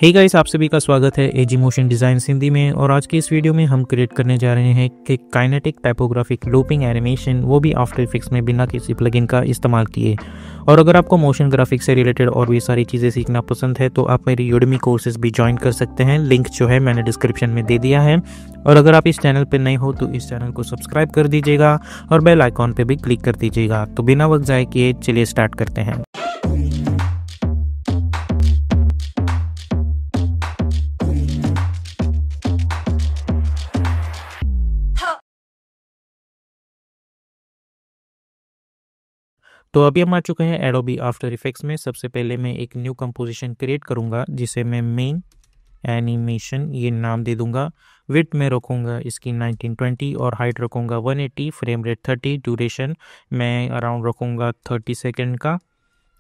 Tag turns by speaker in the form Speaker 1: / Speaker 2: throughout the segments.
Speaker 1: Hey guys, आप सभी का स्वागत है एजी मोशन डिज़ाइन हिंदी में। और आज की इस वीडियो में हम क्रिएट करने जा रहे हैं कि काइनेटिक टाइपोग्राफिक लूपिंग एनिमेशन, वो भी आफ्टर इफेक्ट्स में बिना किसी प्लगइन का इस्तेमाल किए। और अगर आपको मोशन ग्राफिक्स से रिलेटेड और भी सारी चीज़ें सीखना पसंद है तो आप मेरी यूडेमी कोर्सेज भी ज्वाइन कर सकते हैं। लिंक जो है मैंने डिस्क्रिप्शन में दे दिया है। और अगर आप इस चैनल पर नए हो तो इस चैनल को सब्सक्राइब कर दीजिएगा और बेल आइकॉन पर भी क्लिक कर दीजिएगा। तो बिना वक्त ज़ाय किए चलिए स्टार्ट करते हैं। तो अभी हम आ चुके हैं एडोबी आफ्टर इफेक्ट्स में। सबसे पहले मैं एक न्यू कंपोजिशन क्रिएट करूंगा जिसे मैं मेन एनिमेशन ये नाम दे दूंगा। विड्थ में रखूंगा इसकी 1920 और हाइट रखूंगा 180, फ्रेम रेट 30, ड्यूरेशन मैं अराउंड रखूंगा 30 सेकेंड का,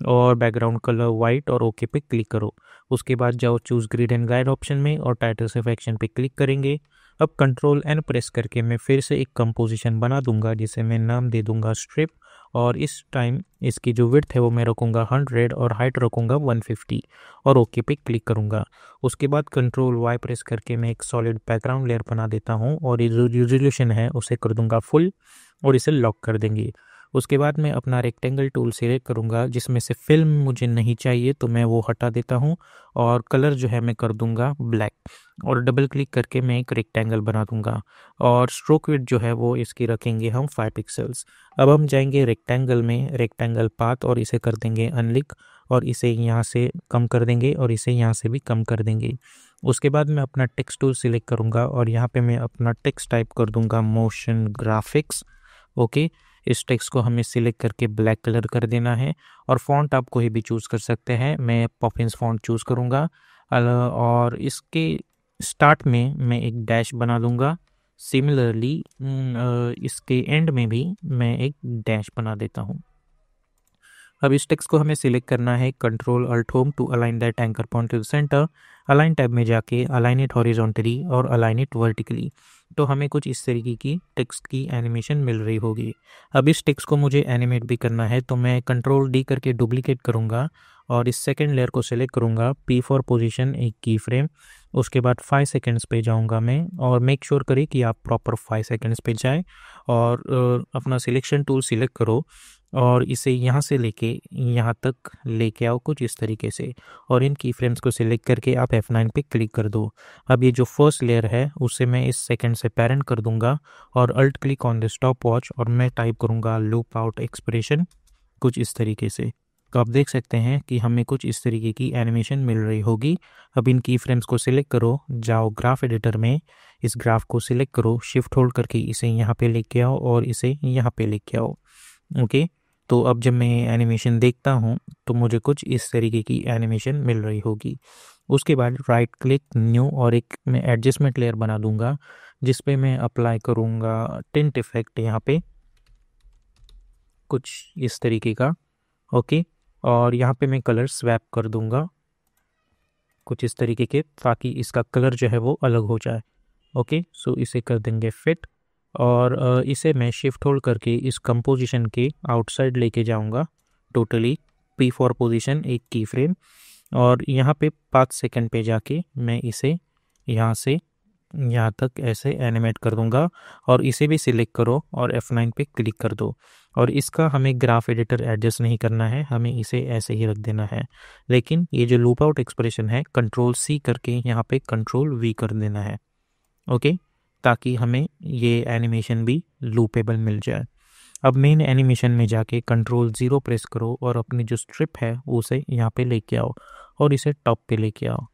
Speaker 1: और बैकग्राउंड कलर वाइट, और ओके पे क्लिक करो। उसके बाद जाओ choose grid and guide option में और टाइटल सेलेक्शन पे क्लिक करेंगे। अब कंट्रोल एन प्रेस करके मैं फिर से एक कंपोजिशन बना दूंगा जिसे मैं नाम दे दूंगा स्ट्रिप। और इस टाइम इसकी जो विड्थ है वो मैं रखूँगा 100 और हाइट रखूँगा 150 और ओके पे क्लिक करूँगा। उसके बाद कंट्रोल वाई प्रेस करके मैं एक सॉलिड बैकग्राउंड लेयर बना देता हूँ और ये जो रिजोल्यूशन है उसे कर दूँगा फुल और इसे लॉक कर देंगे। उसके बाद मैं अपना रेक्टेंगल टूल सिलेक्ट करूँगा जिसमें से फिल्म मुझे नहीं चाहिए तो मैं वो हटा देता हूँ और कलर जो है मैं कर दूँगा ब्लैक, और डबल क्लिक करके मैं एक रेक्टेंगल बना दूँगा और स्ट्रोक विड्थ जो है वो इसकी रखेंगे हम 5 पिक्सल्स। अब हम जाएंगे रेक्टेंगल में, रेक्टेंगल पाथ, और इसे कर देंगे अनलिक और इसे यहाँ से कम कर देंगे और इसे यहाँ से भी कम कर देंगे। उसके बाद मैं अपना टेक्स्ट टूल सिलेक्ट करूँगा और यहाँ पे मैं अपना टेक्स्ट टाइप कर दूँगा मोशन ग्राफिक्स। ओके, इस टेक्स्ट को हमें सिलेक्ट करके ब्लैक कलर कर देना है और फॉन्ट आप कोई भी चूज़ कर सकते हैं। मैं पॉपिंस फॉन्ट चूज़ करूँगा और इसके स्टार्ट में मैं एक डैश बना दूँगा। सिमिलरली इसके एंड में भी मैं एक डैश बना देता हूँ। अब इस टेक्स्ट को हमें सिलेक्ट करना है, control alt home to align that anchor point to the center. Align tab में जाके अलाइन इट हॉरिजॉन्टली और अलाइन इट वर्टिकली, तो हमें कुछ इस तरीके की टेक्स्ट की एनिमेशन मिल रही होगी। अब इस टेक्स्ट को मुझे एनिमेट भी करना है तो मैं कंट्रोल डी करके डुप्लीकेट करूँगा और इस सेकेंड लेयर को सिलेक्ट करूँगा, पी फॉर पोजीशन एक की फ्रेम। उसके बाद 5 सेकेंड्स पे जाऊँगा मैं और मेक श्योर करें कि आप प्रॉपर 5 सेकेंड्स पे जाए और अपना सिलेक्शन टूल सिलेक्ट करो और इसे यहाँ से लेके यहाँ तक लेके आओ कुछ इस तरीके से, और इन की फ्रेम्स को सिलेक्ट करके आप F9 पे क्लिक कर दो। अब ये जो फर्स्ट लेयर है उसे मैं इस सेकंड से पेरेंट कर दूंगा और alt click on the stopwatch और मैं टाइप करूँगा लूप आउट एक्सप्रेशन कुछ इस तरीके से। तो आप देख सकते हैं कि हमें कुछ इस तरीके की एनिमेशन मिल रही होगी। अब इन की फ्रेम्स को सिलेक्ट करो, जाओ ग्राफ एडिटर में, इस ग्राफ को सिलेक्ट करो, शिफ्ट होल्ड करके इसे यहाँ पे लेके आओ और इसे यहाँ पे लेके आओ। ओके, तो अब जब मैं एनिमेशन देखता हूँ तो मुझे कुछ इस तरीके की एनिमेशन मिल रही होगी। उसके बाद राइट क्लिक न्यू और एक मैं एडजस्टमेंट लेयर बना दूंगा जिस पे मैं अप्लाई करूँगा टिंट इफेक्ट यहाँ पे कुछ इस तरीके का। ओके, और यहाँ पे मैं कलर स्वैप कर दूंगा कुछ इस तरीके के ताकि इसका कलर जो है वो अलग हो जाए। ओके, सो इसे कर देंगे फिट और इसे मैं शिफ्ट होल्ड करके इस कंपोजिशन के आउटसाइड लेके जाऊंगा टोटली, पी फॉर पोजीशन एक की फ्रेम, और यहाँ पे 5 सेकंड पे जाके मैं इसे यहाँ से यहाँ तक ऐसे एनिमेट कर दूंगा और इसे भी सिलेक्ट करो और F9 पे क्लिक कर दो। और इसका हमें ग्राफ एडिटर एडजस्ट नहीं करना है, हमें इसे ऐसे ही रख देना है। लेकिन ये जो लूप आउट एक्सप्रेशन है कंट्रोल C करके यहाँ पे कंट्रोल V कर देना है। ओके, ताकि हमें ये एनिमेशन भी लूपेबल मिल जाए। अब मेन एनिमेशन में जाके कंट्रोल 0 प्रेस करो और अपनी जो स्ट्रिप है उसे यहाँ पे लेके आओ और इसे टॉप पे लेके आओ।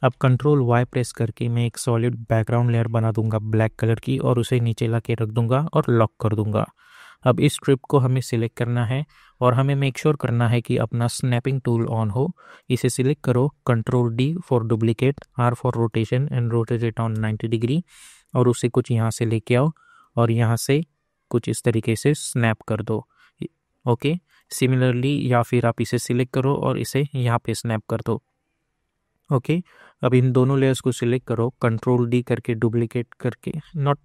Speaker 1: अब कंट्रोल वाई प्रेस करके मैं एक सॉलिड बैकग्राउंड लेयर बना दूंगा ब्लैक कलर की और उसे नीचे ला के रख दूंगा और लॉक कर दूंगा। अब इस स्ट्रिप को हमें सिलेक्ट करना है और हमें मेक श्योर करना है कि अपना स्नैपिंग टूल ऑन हो। इसे सिलेक्ट करो, control D for duplicate, R for rotation and rotate it on 90 degree, और उसे कुछ यहाँ से लेके आओ और यहाँ से कुछ इस तरीके से स्नैप कर दो। ओके, सिमिलरली या फिर आप इसे सिलेक्ट करो और इसे यहाँ पे स्नैप कर दो। ओके, अब इन दोनों लेयर्स को सिलेक्ट करो, कंट्रोल डी करके डुप्लीकेट करके, नॉट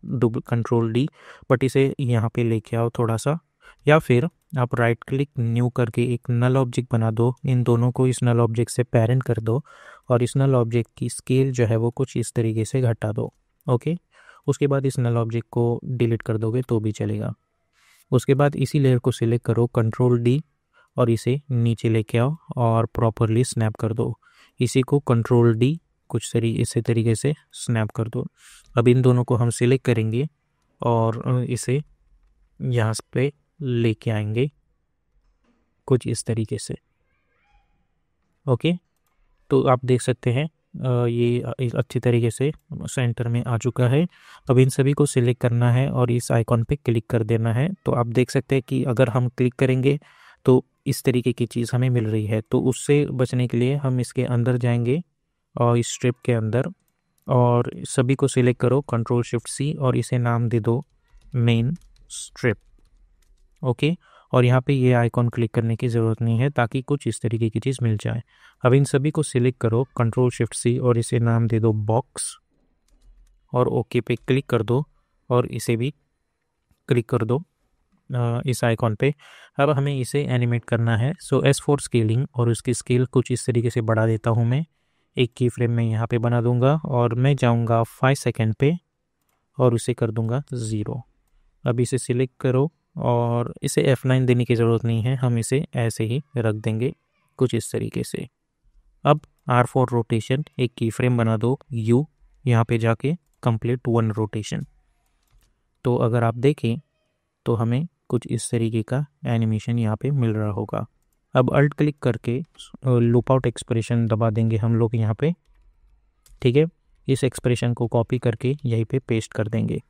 Speaker 1: कंट्रोल डी बट इसे यहाँ पे लेके आओ थोड़ा सा, या फिर आप राइट क्लिक न्यू करके एक नल ऑब्जेक्ट बना दो, इन दोनों को इस नल ऑब्जेक्ट से पेरेंट कर दो और इस नल ऑब्जेक्ट की स्केल जो है वो कुछ इस तरीके से घटा दो। ओके, उसके बाद इस नल ऑब्जेक्ट को डिलीट कर दोगे तो भी चलेगा। उसके बाद इसी लेयर को सिलेक्ट करो, Ctrl+D, और इसे नीचे लेके आओ और प्रॉपरली स्नैप कर दो। इसी को Ctrl+D कुछ इसी तरीके से स्नैप कर दो। अब इन दोनों को हम सिलेक्ट करेंगे और इसे यहाँ पे लेके आएंगे कुछ इस तरीके से। ओके, तो आप देख सकते हैं ये एक अच्छी तरीके से सेंटर में आ चुका है। अब इन सभी को सिलेक्ट करना है और इस आइकॉन पे क्लिक कर देना है। तो आप देख सकते हैं कि अगर हम क्लिक करेंगे तो इस तरीके की चीज़ हमें मिल रही है। तो उससे बचने के लिए हम इसके अंदर जाएंगे और इस स्ट्रिप के अंदर, और सभी को सिलेक्ट करो, Ctrl+Shift+C, और इसे नाम दे दो मेन स्ट्रिप। ओके, और यहाँ पे ये आइकॉन क्लिक करने की ज़रूरत नहीं है ताकि कुछ इस तरीके की चीज़ मिल जाए। अब इन सभी को सिलेक्ट करो, Ctrl+Shift+C, और इसे नाम दे दो बॉक्स, और ओके पे क्लिक कर दो और इसे भी क्लिक कर दो इस आइकॉन पे। अब हमें इसे एनिमेट करना है। सो S4 स्केलिंग, और उसकी स्केल कुछ इस तरीके से बढ़ा देता हूँ मैं। एक की फ्रेम में यहाँ पे बना दूंगा और मैं जाऊँगा 5 सेकेंड पे और उसे कर दूंगा 0। अब इसे सिलेक्ट करो और इसे F9 देने की ज़रूरत नहीं है, हम इसे ऐसे ही रख देंगे कुछ इस तरीके से। अब R4 रोटेशन, एक की फ्रेम बना दो U, यहाँ पे जाके कंप्लीट 1 रोटेशन। तो अगर आप देखें तो हमें कुछ इस तरीके का एनिमेशन यहाँ पे मिल रहा होगा। अब अल्ट क्लिक करके लूप आउट एक्सप्रेशन दबा देंगे हम लोग यहाँ पे। ठीक है, इस एक्सप्रेशन को कॉपी करके यहीं पे पेस्ट कर देंगे।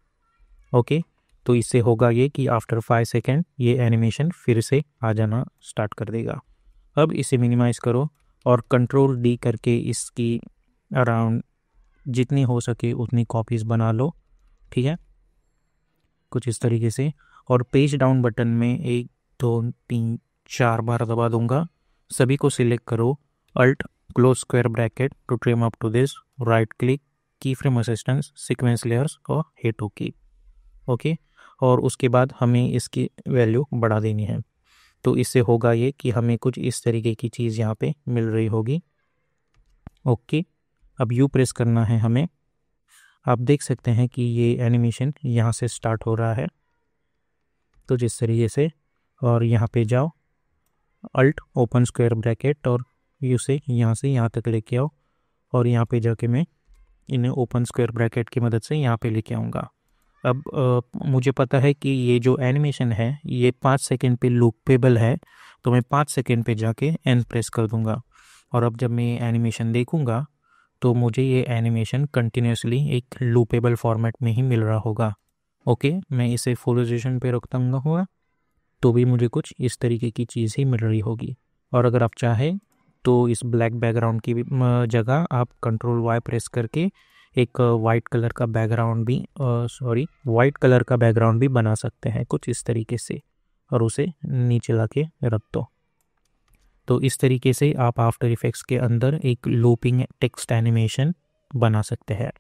Speaker 1: ओके, तो इससे होगा ये कि आफ्टर 5 सेकेंड ये एनिमेशन फिर से आ जाना स्टार्ट कर देगा। अब इसे मिनिमाइज़ करो और Ctrl+D करके इसकी अराउंड जितनी हो सके उतनी कॉपीज़ बना लो। ठीक है, कुछ इस तरीके से। और पेज डाउन बटन में 1 2 3 4 बार दबा दूंगा। सभी को सिलेक्ट करो, alt close square bracket to trim up to this, right click, key frame assistance, sequence layers और हिट ओके। ओके, और उसके बाद हमें इसकी वैल्यू बढ़ा देनी है। तो इससे होगा ये कि हमें कुछ इस तरीके की चीज़ यहाँ पे मिल रही होगी। ओके, अब यू प्रेस करना है हमें। आप देख सकते हैं कि ये एनिमेशन यहाँ से स्टार्ट हो रहा है, तो जिस तरीके से, और यहाँ पे जाओ, अल्ट ओपन स्क्वायर ब्रैकेट और यू से यहाँ तक लेके आओ, और यहाँ पे जाके मैं इन्हें ओपन स्क्वायर ब्रैकेट की मदद से यहाँ पे लेके आऊँगा। अब मुझे पता है कि ये जो एनिमेशन है ये 5 सेकेंड पे लूपेबल है, तो मैं 5 सेकेंड पे जाके एन प्रेस कर दूँगा। और अब जब मैं ये एनिमेशन देखूँगा तो मुझे ये एनिमेशन कंटिन्यूसली एक लूपेबल फॉर्मेट में ही मिल रहा होगा। ओके, मैं इसे फुल रेजोल्यूशन पे रखता हुआ तो भी मुझे कुछ इस तरीके की चीज़ ही मिल रही होगी। और अगर आप चाहें तो इस ब्लैक बैकग्राउंड की जगह आप Ctrl+Y प्रेस करके एक वाइट कलर का बैकग्राउंड भी बना सकते हैं कुछ इस तरीके से, और उसे नीचे ला के रख दो। तो इस तरीके से आप आफ्टर इफेक्ट्स के अंदर एक लूपिंग टेक्स्ट एनिमेशन बना सकते हैं।